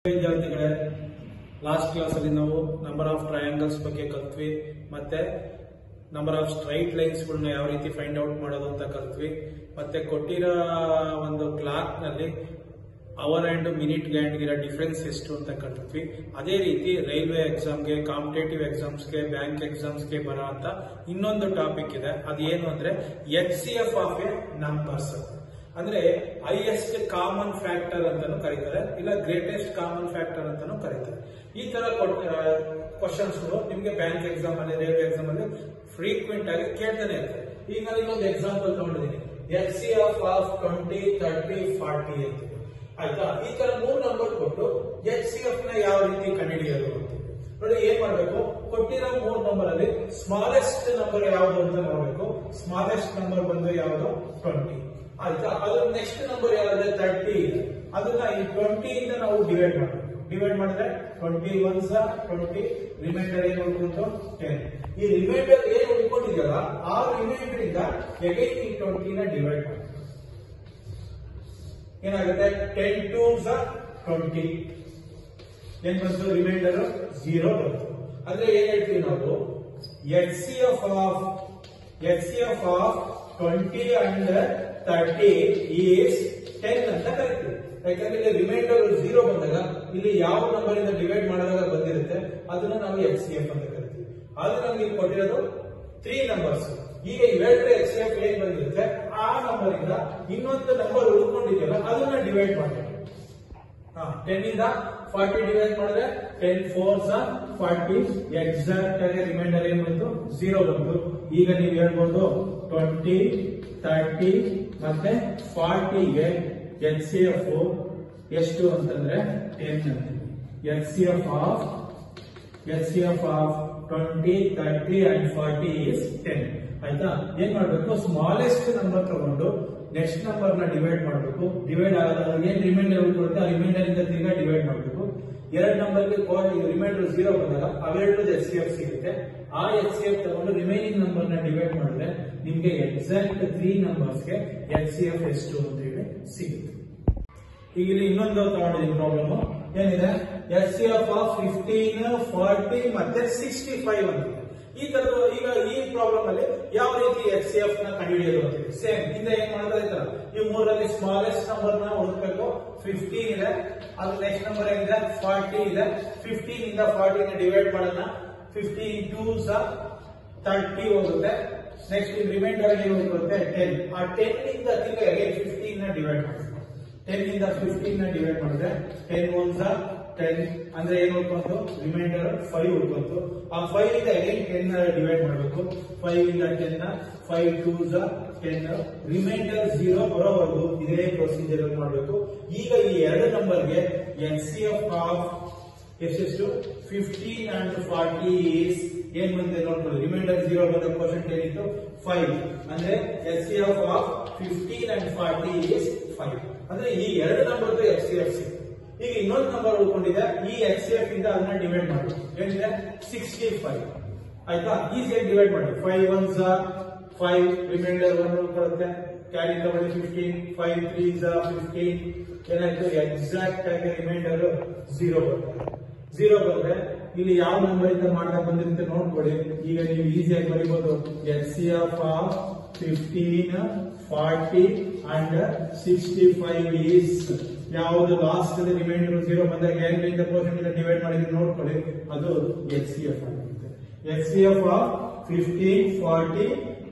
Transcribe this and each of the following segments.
ವಿದ್ಯಾರ್ಥಿಗಳೇ, last class ಅಲ್ಲಿ ನಾವು ನಂಬರ್ ಆಫ್ ಟ್ರಯಾಂಗಲ್ಸ್ ಬಗ್ಗೆ ಕಲ್ತ್ವಿ, ಮತ್ತೆ ನಂಬರ್ ಆಫ್ ಸ್ಟ್ರೈಟ್ ಲೈನ್ಸ್ ಗಳನ್ನ ಯಾವ ರೀತಿ ಫೈಂಡ್ ಔಟ್ ಮಾಡೋದು ಅಂತ ಕಲ್ತ್ವಿ. ಮತ್ತೆ ಕೊಟ್ಟಿರೋ ಒಂದು ಕ್ಲಾಕ್ ನಲ್ಲಿ ಅವರ್ ಅಂಡ್ ಮಿನಿಟ್ ಗ್ಯಾಂಡ್ ಇರೋ ಡಿಫರೆನ್ಸ್ ಎಷ್ಟು ಅಂತ ಕಲ್ತ್ವಿ. ಅದೇ ರೀತಿ ರೈಲ್ವೆ ಎಕ್ಸಾಮ್ಗೆ, ಕಾಂಪಿಟೇಟಿವ್ ಎಕ್ಸಾಮ್ಸ್ಗೆ, ಬ್ಯಾಂಕ್ ಎಕ್ಸಾಮ್ಸ್ಗೆ ಬರೋ ಅಂತ ಇನ್ನೊಂದು ಟಾಪಿಕ್ ಇದೆ. ಅದೇನು ಅಂದ್ರೆ HCF ಆಫ್ ಎ ನಂಬರ್ಸ್, ಅಂದ್ರೆ ಹೈಯೆಸ್ಟ್ ಕಾಮನ್ ಫ್ಯಾಕ್ಟರ್ ಅಂತಾನು ಕರೀತಾರೆ, ಇಲ್ಲ ಗ್ರೇಟೆಸ್ಟ್ ಕಾಮನ್ ಫ್ಯಾಕ್ಟರ್ ಅಂತಾನು ಕರೀತಾರೆ. ಈ ತರ ಕ್ವಶನ್ಸ್ ನಿಮ್ಗೆ ಬ್ಯಾಂಕ್ ಎಕ್ಸಾಮ್ ಅಲ್ಲಿ, ರೈಲ್ವೆ ಎಕ್ಸಾಮ್ ಅಲ್ಲಿ ಫ್ರೀಕ್ವೆಂಟ್ ಆಗಿ ಕೇಳ್ತಾನೆ ಇರ್ತಾರೆ. ಈಗ ನಾನು ಇನ್ನೊಂದು ಎಕ್ಸಾಂಪಲ್ ತಗೊಂಡಿದ್ದೀನಿ, HCF ಆಫ್ 20, 30, 40 ಅಂತ. ಆಯ್ತಾ? ಈ ತರ 3 ನಂಬರ್ ಕೊಟ್ಟು HCF ನ ಯಾವ ರೀತಿ ಕಂಡುಹಿಡಿಯೋದು ಅಂತ ನೋಡಿ. ಏನ್ ಮಾಡ್ಬೇಕು, ಕೊಟ್ಟಿರೋ 3 ನಂಬರ್ ಅಲ್ಲಿ ಸ್ಮಾಲೆಸ್ಟ್ ನಂಬರ್ ಯಾವುದು ಅಂತ ನೋಡ್ಬೇಕು. ಸ್ಮಾಲೆಸ್ಟ್ ನಂಬರ್ ಬಂದು ಯಾವುದು? 20. ಆಯ್ತಾ? ಅದ್ರ ನೆಕ್ಸ್ಟ್ ನಂಬರ್ ಯಾವ್ದು? 30 ಇದೆ. ಅದನ್ನ ಈ 20 ಇಂದ ನಾವು ಡಿವೈಡ್ ಮಾಡಬೇಕು. ಡಿವೈಡ್ ಮಾಡಿದ್ರೆ 20 1s 20, ರಿಮೈಂಡರ್ ಏನು ಉಳ್ಕೊಂಡು 10. ಈ ರಿಮೈಂಡರ್ ಏನು ಉಳ್ಕೊಂಡಿದೆಯಲ್ಲ, ಆ ರಿಮೈಂಡರ್ ಇಂದ ಅಗೈನ್ ಈ 20 ನ ಡಿವೈಡ್ ಮಾಡಿ ಏನಾಗುತ್ತೆ? 10 2s 20. ಏನ್ ಬಂತು? ರಿಮೈಂಡರ್ 0 ಬಂತು. ಅಂದ್ರೆ ಏನ್ ಹೇಳ್ತೀವಿ ನಾವು? HCF ಆಫ್ 20 and 30 is 10 ಅಂತ ಕರಿತೀವಿ. ಯಾಕಂದ್ರೆ ಇಲ್ಲಿ ರಿಮೈಂಡರ್ 0 ಬಂದಾಗ ಇಲ್ಲಿ ಯಾವ ನಂಬರ್ ಇಂದ ಡಿವೈಡ್ ಮಾಡಿದಾಗ ಬಂದಿರುತ್ತೆ ಅದನ್ನ ನಾವು HCF ಅಂತ ಕರಿತೀವಿ. ಆದ್ರೆ ನಮ್ಗೆ ಇಲ್ಲಿ ಕೊಟ್ಟಿರೋದು 3 ನಂಬರ್ಸ್. ಈಗ ಇವೆರಡರ HCF ಏನ್ ಬಂದಿರುತ್ತೆ, ಆ ನಂಬರ್ ಇಂದ ಇನ್ನೊಂದು ನಂಬರ್ ಉಳ್ಕೊಂಡಿದೆಯಲ್ಲ ಅದನ್ನ ಡಿವೈಡ್ ಮಾಡಬೇಕು. 10 ಇಂದ 40 ಡಿವೈಡ್ ಮಾಡಿದ್ರೆ 10 4s 40. ಎಕ್ಸಾಕ್ಟ್ ಆಗಿ ರಿಮೈಂಡರ್ ಏನ್ ಬಂತು? 0 ಬಂತು. ಈಗ ನೀವು ಹೇಳ್ಬೋದು 20, 30 ಮತ್ತೆ 40 ಗೆ HCF ಎಷ್ಟು ಅಂತಂದ್ರೆ 10 ಅಂತೀವಿ. HCF of 20, 30 and 40 is 10. ಆಯ್ತಾ? ಏನ್ ಮಾಡ್ಬೇಕು? ಸ್ಮಾಲೆಸ್ಟ್ ನಂಬರ್ ತಗೊಂಡು ನೆಕ್ಸ್ಟ್ ನಂಬರ್ ನ ಡಿವೈಡ್ ಮಾಡಬೇಕು. ಡಿವೈಡ್ ಆದಾಗ ಏನ್ ರಿಮೈಂಡರ್ ಉಳ್ಕೊಳುತ್ತೆ ಆ ರಿಮೈಂಡರ್ ಇಂದ ತಿರ್ಗಾ ಡಿವೈಡ್ ಮಾಡಬೇಕು. 2 ನಂಬರ್ಗೆ ರಿಮೈಂಡರ್ 0 ಬಂದಾಗ ಅವೆರಡು HCF ಸಿಗುತ್ತೆ. ಆ HCF ತಗೊಂಡು ರಿಮೈನಿಂಗ್ ನಂಬರ್ ನ ಡಿವೈಡ್ ಮಾಡಿದ್ರೆ ನಿಮ್ಗೆ ಎಕ್ಸಾಕ್ಟ್ 3 ನಂಬರ್ಸ್ಗೆ HCF ಎಷ್ಟು ಅಂತ ಹೇಳಿ ಸಿಗುತ್ತೆ. ಈಗ ಇಲ್ಲಿ ಇನ್ನೊಂದು ತಗೊಂಡಿದ್ದೀನಿ ಪ್ರಾಬ್ಲಮ್. ಏನಿದೆ? HCF ಆಫ್ 15, 40 ಮತ್ತೆ 65 ಅಂತ. ಈ ತರದ ಈಗ ಈ ಪ್ರಾಬ್ಲಮ್ ಅಲ್ಲಿ ಯಾವ ರೀತಿ HCF ನ ಕಂಡುಹಿಡಿಯೋದು ಅಂತ ಸೇಮ್ ಹಿಂದೆ ಏನ್ ಮಾಡಿದ್ರೆ ಈ ತರ ಈ ಮೂರರಲ್ಲಿ ಸ್ಮಾಲೆಸ್ಟ್ ನಂಬರ್ ನ ಹುಡುಕಬೇಕು. 15 ಇದೆ, ಅದು ನೆಕ್ಸ್ಟ್ ನಂಬರ್ ಏನಿದೆ? 40 ಇದೆ. 15 ಇಂದ 40 ನ ಡಿವೈಡ್ ಮಾಡೋಣ. 15 2s 30 ಹೋಗುತ್ತೆ. ನೆಕ್ಸ್ಟ್ ರಿಮೈಂಡರ್ ಏನು ಬರುತ್ತೆ? 10. ಆ 10 ಇಂದ ತಿರ್ಗಿ ಅಗೇನ್ 15 ನ ಡಿವೈಡ್ ಮಾಡಬೇಕು. 10 ಇಂದ 15 ನ ಡಿವೈಡ್ ಮಾಡಿದ್ರೆ 10 1s 10 ಅಂದ್ರೆ ಏನು ಉಳ್ಕೊಂತು? ರಿಮೈಂಡರ್ 5 ಉಳ್ಕೊಂತು. ಆ 5 ಇಂದ ಅಗೇನ್ 10 ನ ಡಿವೈಡ್ ಮಾಡಬೇಕು. 5 ಇಂದ 10 ನ 5 2s 10, ರಿಮೈಂಡರ್ 0 ಬರೋವರೆಗೂ ಇದೇ ಪ್ರೊಸೀಜರ್ ಮಾಡಬೇಕು. ಈಗ ಈ 2 ನಂಬರ್ಗೆ HCF ಆಫ್ ಎಷ್ಟು? 15 and 40 is ಏನ್ ಬಂದಿದೆ ನೋಡ್ಕೊಳ್ಳಿ. ರಿಮೈಂಡರ್ 0 ಬಂದ ಕ್ವಶನ್ ಏನಿತ್ತು? 5. ಅಂದ್ರೆ HCF ಆಫ್ 15 and 40 is 5. ಅಂದ್ರೆ ಈ 2 ನಂಬರ್ HCF ಸಿಗುತ್ತೆ. ಈಗ ಇನ್ನೊಂದು ನಂಬರ್ ಉಳ್ಕೊಂಡಿದೆ. ಈ HCF ಇಂದ ಅದನ್ನ ಡಿವೈಡ್ ಮಾಡಿ. ಏನಿದೆ? 65. ಆಯ್ತಾ? ಈಸಿಯಾಗಿ ಡಿವೈಡ್ ಮಾಡಿ. 5 1s 5, ರಿಮೈಂಡರ್ 1 ಉಳ್ಕೊಳ್ಳುತ್ತೆ. ಕ್ಯಾರಿ ತಗೊಳ್ಳಿ 15, 5 3s 15. ಏನಾಯ್ತು? ಎಕ್ಸಾಕ್ಟ್ ಆಗಿ ರಿಮೈಂಡರ್ 0 ಬರುತ್ತೆ. 0 ಬಂದ್ರೆ ಇಲ್ಲಿ ಯಾವ ನಂಬರ್ ಇಂದ ಮಾಡ್ತಾ ಬಂದಿರುತ್ತೆ ನೋಡ್ಕೊಳ್ಳಿ. ಈಗ ನೀವು ಈಸಿಯಾಗಿ ಬರೀಬಹುದು. HCF ಆಫ್ 15, 40 and 65 is ಯಾವುದು? ಲಾಸ್ಟ್ ರಿಮೈಂಡರ್ 0 ಬಂದಾಗ ಏನಿಂದ ಪರ್ಸೆಂಟ್ ಇಂದ ಡಿವೈಡ್ ಮಾಡಿದ್ರೆ ನೋಡ್ಕೊಳ್ಳಿ, ಅದು HCF ಆಗಿರುತ್ತೆ. HCF ಆಫ್ 15, 40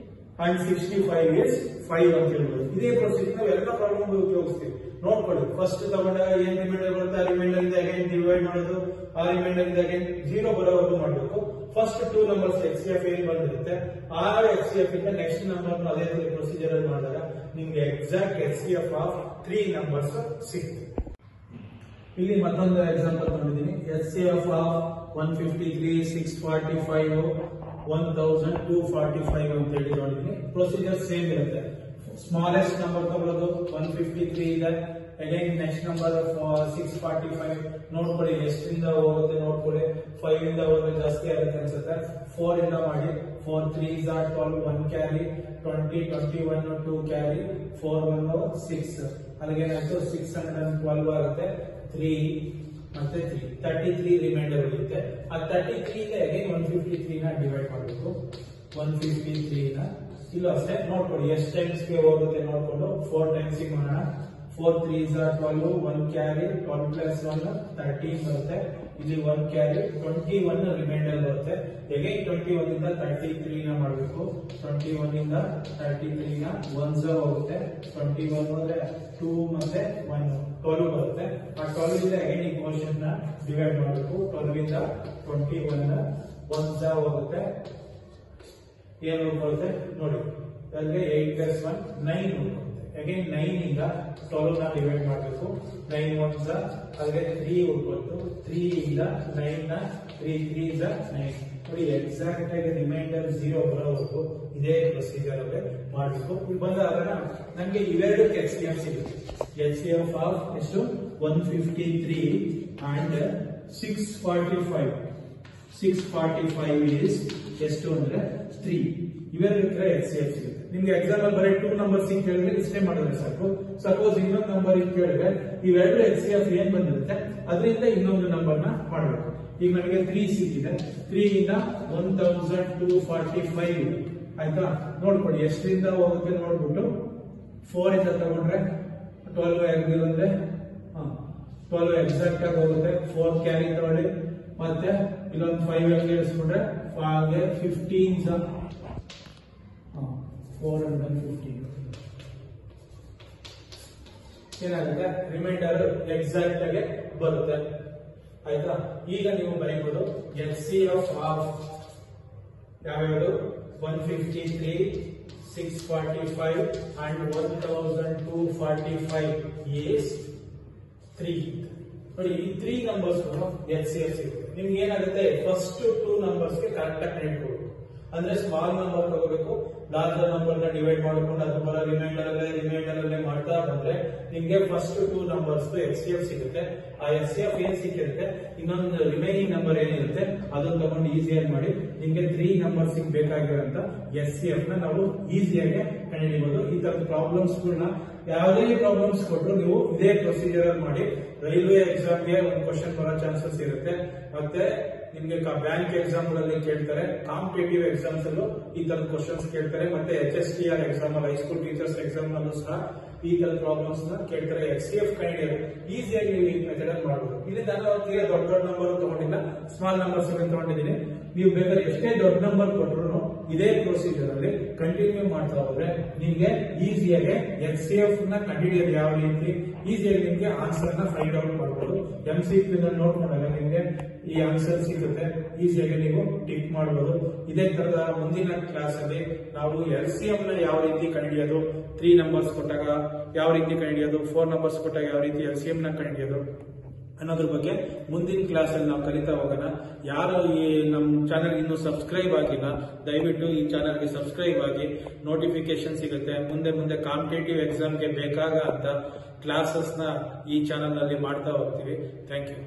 and 65 is 5 ಅಂತ ಹೇಳ್ಬೋದು. ಇದೇ ಪ್ರೊಸೀಜರ್ ನಾವು ಎಲ್ಲ ಪ್ರಾಬ್ಲಮ್ ಉಪಯೋಗಿಸ್ತೀವಿ. ನೋಡ್ಕೊಳ್ಳಿ, ಫಸ್ಟ್ ತಗೊಂಡಾಗ ಏನ್ ರಿಮೈಂಡರ್ ಬರುತ್ತೆ ಆ ರಿಮೈಂಡರ್ ಇಂದ ಅಗೇನ್ ಡಿವೈಡ್ ಮಾಡೋದು. ಆ ರಿಮೈಂಡರ್ ಇಂದ ಅಗೇನ್ 0 ಬರೋವರೆಗೂ ಮಾಡಬೇಕು. ಫಸ್ಟ್ 2 ನಂಬರ್ಸ್ HCF ಏನ್ ಬಂದಿರುತ್ತೆ ಆ HCF ಇಂದ ನೆಕ್ಸ್ಟ್ ನಂಬರ್ ಅದೇ ಪ್ರೊಸೀಜರ್ ಅಲ್ಲಿ ಮಾಡಿದಾಗ ನಿಮ್ಗೆ ಎಕ್ಸಾಕ್ಟ್ HCF ಆಫ್ 3 ನಂಬರ್ಸ್ ಸಿಗುತ್ತೆ. ಇಲ್ಲಿ ಮತ್ತೊಂದು ಎಕ್ಸಾಂಪಲ್ ತಗೊಂಡಿದ್ದೀನಿ. HCF ಆಫ್ 153, 645, 1245 ಅಂತ ಹೇಳಿ ನೋಡಿದ್ದೀನಿ. ಪ್ರೊಸೀಜರ್ ಸೇಮ್ ಇರುತ್ತೆ. ಸ್ಮಾಲೆಸ್ಟ್ ನಂಬರ್ ತಗೊಳ್ಳೋದು 153 ಇದೆ. ಅಗೈನ್ ನೆಕ್ಸ್ಟ್ ನಂಬರ್ 645 ನೋಡ್ಕೊಳ್ಳಿ ಎಷ್ಟಿಂದ ಹೋಗುತ್ತೆ ನೋಡ್ಕೊಳ್ಳಿ. 5 ಇಂದ ಹೋದ್ರೆ ಜಾಸ್ತಿ ಆಗುತ್ತೆ ಅನ್ಸುತ್ತೆ. 4 ಇಂದ ಮಾಡಿ. 4 3s are 12, 1 carry, 20 21 2 carry, 4 1 6 ಅಲ್ಲಿಗೆ ಏನಾಯ್ತು 612 ಆಗುತ್ತೆ. 3 ಮತ್ತೆ 3 33 ರಿಮೈಂಡರ್ ಉಳಿಯುತ್ತೆ. ಆ 33 ಗೆ ಅಗೈನ್ 153 ನ ಡಿವೈಡ್ ಮಾಡಬೇಕು. 153 ನ ಇಲ್ಲೂ ಅಷ್ಟೇ ನೋಡ್ಕೊಳ್ಳಿ ಎಷ್ಟು ಟೈಮ್ಸ್ ಗೆ ಹೋಗುತ್ತೆ ನೋಡ್ಕೊಂಡು 4 ಟೈಮ್ಸ್ ಗೆ ಮಾಡೋಣ. 4 3s are 12, 1 carry, 12 plus 1 13 ಬರುತ್ತೆ. ಇಲ್ಲಿ 1 carry 21 ರಿಮೈಂಡರ್ ಬರುತ್ತೆ. ಅಗೈನ್ 21 ಇಂದ 33 ನ ಮಾಡಬೇಕು. 21 ಇಂದ 33 ನ 1s ಹೋಗುತ್ತೆ. 21 ಹೋದ್ರೆ 2 ಮತ್ತೆ 1 12 ಬರುತ್ತೆ. ಆ 12 ಇಂದ ಅಗೈನ್ ಈ ಕ್ವೋಷನ್ ನ ಡಿವೈಡ್ ಮಾಡಬೇಕು. 12 ಇಂದ 21 ನ 1s ಹೋಗುತ್ತೆ. ಏನು ಉಳ್ಕೊಳ್ಳುತ್ತೆ ನೋಡಿ, ಅಲ್ಲಿಗೆ 8 plus 1 9 ಉಳ್ಕೊಳ್ಳುತ್ತೆ. ಅಗೈನ್ 9 ಇಂದ 12 ನ ಡಿವೈಡ್ ಮಾಡಬೇಕು. 9 1s ಅಲ್ಲಿಗೆ 3 ಉಳ್ಕೊಳ್ತು. 3 ಇಂದ 9 ನ 3 3s 9 ನೋಡಿ. ಎಕ್ಸಾಕ್ಟ್ ಆಗಿ ರಿಮೈಂಡರ್ 0 ಬರೋವರೆಗೂ ಇದೇ ಪ್ರೊಸೀಜರ್ ಅಲ್ಲೇ ಮಾಡಬೇಕು. ಇಲ್ಲಿ ಬಂದಾಗ ನಮಗೆ ಇವೆರಡಕ್ಕೆ HCF ಸಿಗುತ್ತೆ. HCF ಆಫ್ ಎಷ್ಟು 153 and 645. 645 is ಎಷ್ಟು ಅಂದ್ರೆ 3. ಇವೆರಡಕ್ಕೆ HCF ಸಿಗುತ್ತೆ. ನಿಮ್ಗೆ ಎಕ್ಸಾಮ್ ಅಲ್ಲಿ ಬರೀ 2 ನಂಬರ್ಸ್ ಕೇಳಿದ್ರೆ ಇಷ್ಟೇ ಮಾಡಿದ್ರೆ ಸಾಕು. ಸಪೋಸ್ ಇನ್ನೊಂದು ನಂಬರ್ ಕೇಳಿದ್ರೆ ಇವೆರಡು HCF ಏನ್ ಬಂದಿರುತ್ತೆ ಅದರಿಂದ ಇನ್ನೊಂದು ನಂಬರ್ ನ ಮಾಡಬೇಕು. ಈಗ ನನಗೆ 3 ಸಿಕ್ಕಿದೆ. 3 ಇಂದ 1245 ಆಯ್ತಾ. ನೋಡ್ಕೊಳ್ಳಿ ಎಷ್ಟರಿಂದ ಹೋಗುತ್ತೆ ನೋಡ್ಬಿಟ್ಟು 4 ಇಂದ ತಗೊಂಡ್ರೆ 12 ಆಗಿದ್ರೆ 12 ಎಕ್ಸಾಕ್ಟ್ ಆಗಿ ಹೋಗುತ್ತೆ. 4 ಕ್ಯಾರಿ ತಗೊಳ್ಳಿ. ಮತ್ತೆ ಇಲ್ಲೊಂದು 5 ಆಗಿ ಇಳಿಸ್ಕೊಂಡ್ರೆ 15s 415 ಏನಾಗುತ್ತೆ ರಿಮೈಂಡರ್ ಎಕ್ಸಾಕ್ಟ್ ಆಗಿ ಬರುತ್ತೆ. ಆಯ್ತಾ. ಈಗ ನೀವು ಬರೀಬಹುದು HCF ಆಫ್ ಯಾವ್ಯಾವುದು 153, 645 and 1245 is 3. ನೋಡಿ ಈ 3 ನಂಬರ್ಸ್ HCF ಸಿಗುತ್ತೆ. ನಿಮ್ಗೆ ಏನಾಗುತ್ತೆ ಫಸ್ಟ್ 2 ನಂಬರ್ಸ್ ಗೆ ಕರೆಕ್ಟ್ ಆಗಿ ಕನೆಕ್ಟ್ ಕೊಡಬೇಕು. ಅಂದ್ರೆ ಸ್ಮಾಲ್ ನಂಬರ್ ತಗೋಬೇಕು. ಲಾರ್ಜರ್ ನಂಬರ್ ನ ಡಿವೈಡ್ ಮಾಡ್ಕೊಂಡು ಅದು ಬರೋ ರಿಮೈಂಡರ್ ಅಲ್ಲೇ ಮಾಡ್ತಾ ಬಂದ್ರೆ ನಿಮ್ಗೆ ಫಸ್ಟ್ 2 ನಂಬರ್ಸ್ HCF ಸಿಗುತ್ತೆ. ಆ HCF ಏನ್ ಸಿಕ್ಕಿರುತ್ತೆ ಇನ್ನೊಂದು ರಿಮೈನಿಂಗ್ ನಂಬರ್ ಏನಿರುತ್ತೆ ಅದನ್ನ ತಗೊಂಡು ಈಸಿಯಾಗಿ ಮಾಡಿ ನಿಮ್ಗೆ 3 ನಂಬರ್ಸ್ ಬೇಕಾಗಿರೋಂತ HCF ನ ನಾವು ಈಸಿಯಾಗಿ ಕಂಡುಹಿಡಿಯಬಹುದು. ಈ ತರದ ಪ್ರಾಬ್ಲಮ್ಸ್ ಗಳನ್ನ ಯಾವುದೇ ಪ್ರಾಬ್ಲಮ್ಸ್ ಕೊಟ್ಟರು ನೀವು ಇದೇ ಪ್ರೊಸೀಜರ್ ಅಲ್ಲಿ ಮಾಡಿ. ರೈಲ್ವೆ ಎಕ್ಸಾಮ್ ಗೆ ಒಂದು ಕ್ವಶನ್ ಬರೋ ಚಾನ್ಸಸ್ ಇರುತ್ತೆ. ಮತ್ತೆ ನಿಮ್ಗೆ ಬ್ಯಾಂಕ್ ಎಕ್ಸಾಮ್ ಗಳಲ್ಲಿ ಕೇಳ್ತಾರೆ. ಕಾಂಪಿಟೇಟಿವ್ ಎಕ್ಸಾಮ್ಸ್ ಅಲ್ಲೂ ಈ ತರದ ಕ್ವಶನ್ಸ್ ಕೇಳ್ತಾರೆ. ಮತ್ತೆ HSTR exam high school teachers exam ನಲ್ಲೂ ಸಹ ಈ ತರ ಪ್ರಾಬ್ಲಮ್ಸ್ ನ ಕೇಳ್ತಾರೆ. HCF ಕೈಂಡ್ ಈಸಿಯಾಗಿ ನೀವು ಈ ಮೆಥಡ್ ಅಲ್ಲಿ ಮಾಡಬಹುದು. ಇಲ್ಲಿ ನಾನು ದೊಡ್ಡ ನಂಬರ್ ತಗೊಂಡಿಲ್ಲ, ಸ್ಮಾಲ್ ನಂಬರ್ಸ್ ತಗೊಂಡಿದ್ದೀನಿ. ನೀವು ಬೇಕಾದ್ರೆ ಎಷ್ಟೇ ದೊಡ್ಡ ನಂಬರ್ ಕೊಟ್ಟರು ಇದೇ ಪ್ರೊಸೀಜರ್ ಅಲ್ಲಿ ಕಂಟಿನ್ಯೂ ಮಾಡ್ತಾ ಹೋದ್ರೆ ನಿಮ್ಗೆ ಈಸಿಯಾಗಿ HCF ನ ಕಂಡುಹಿಡಿಯೋದು ಯಾವ ರೀತಿ ಈಸಿಯಾಗಿ ನಿಮ್ಗೆ ಆನ್ಸರ್ ನ ಫೈಂಡ್ ಔಟ್ ಮಾಡಬಹುದು. MCQ ನೋಡ್ಕೊಂಡಾಗ ನಿಮ್ಗೆ ಈ ಆನ್ಸರ್ ಸಿಗುತ್ತೆ. ಈಸಿಯಾಗಿ ನೀವು ಟಿಕ್ ಮಾಡಬಹುದು. ಇದೇ ತರದ ಮುಂದಿನ ಕ್ಲಾಸ್ ಅಲ್ಲಿ ನಾವು LCM ನ ಯಾವ ರೀತಿ ಕಂಡುಹಿಡಿಯೋದು, 3 ನಂಬರ್ಸ್ ಕೊಟ್ಟಾಗ ಯಾವ ರೀತಿ ಕಂಡುಹಿಡಿಯೋದು, 4 ನಂಬರ್ಸ್ ಕೊಟ್ಟಾಗ ಯಾವ ರೀತಿ LCM ನ ಕಂಡುಹಿಡಿಯೋದು ಅನ್ನೋದ್ರ ಬಗ್ಗೆ ಮುಂದಿನ ಕ್ಲಾಸ್ ಅಲ್ಲಿ ನಾವು ಕಲಿತಾ ಹೋಗೋಣ. ಯಾರು ಈ ನಮ್ಮ ಚಾನೆಲ್ ಇನ್ನೂ ಸಬ್ಸ್ಕ್ರೈಬ್ ಆಗಿಲ್ಲ ದಯವಿಟ್ಟು ಈ ಚಾನೆಲ್ಗೆ ಸಬ್ಸ್ಕ್ರೈಬ್ ಆಗಿ ನೋಟಿಫಿಕೇಶನ್ ಸಿಗುತ್ತೆ. ಮುಂದೆ ಕಾಂಪಿಟೇಟಿವ್ ಎಕ್ಸಾಮ್ಗೆ ಬೇಕಾಗ ಅಂತ ಕ್ಲಾಸಸ್ ನ ಈ ಚಾನೆಲ್ ನಲ್ಲಿ ಮಾಡ್ತಾ ಹೋಗ್ತೀವಿ. Thank you.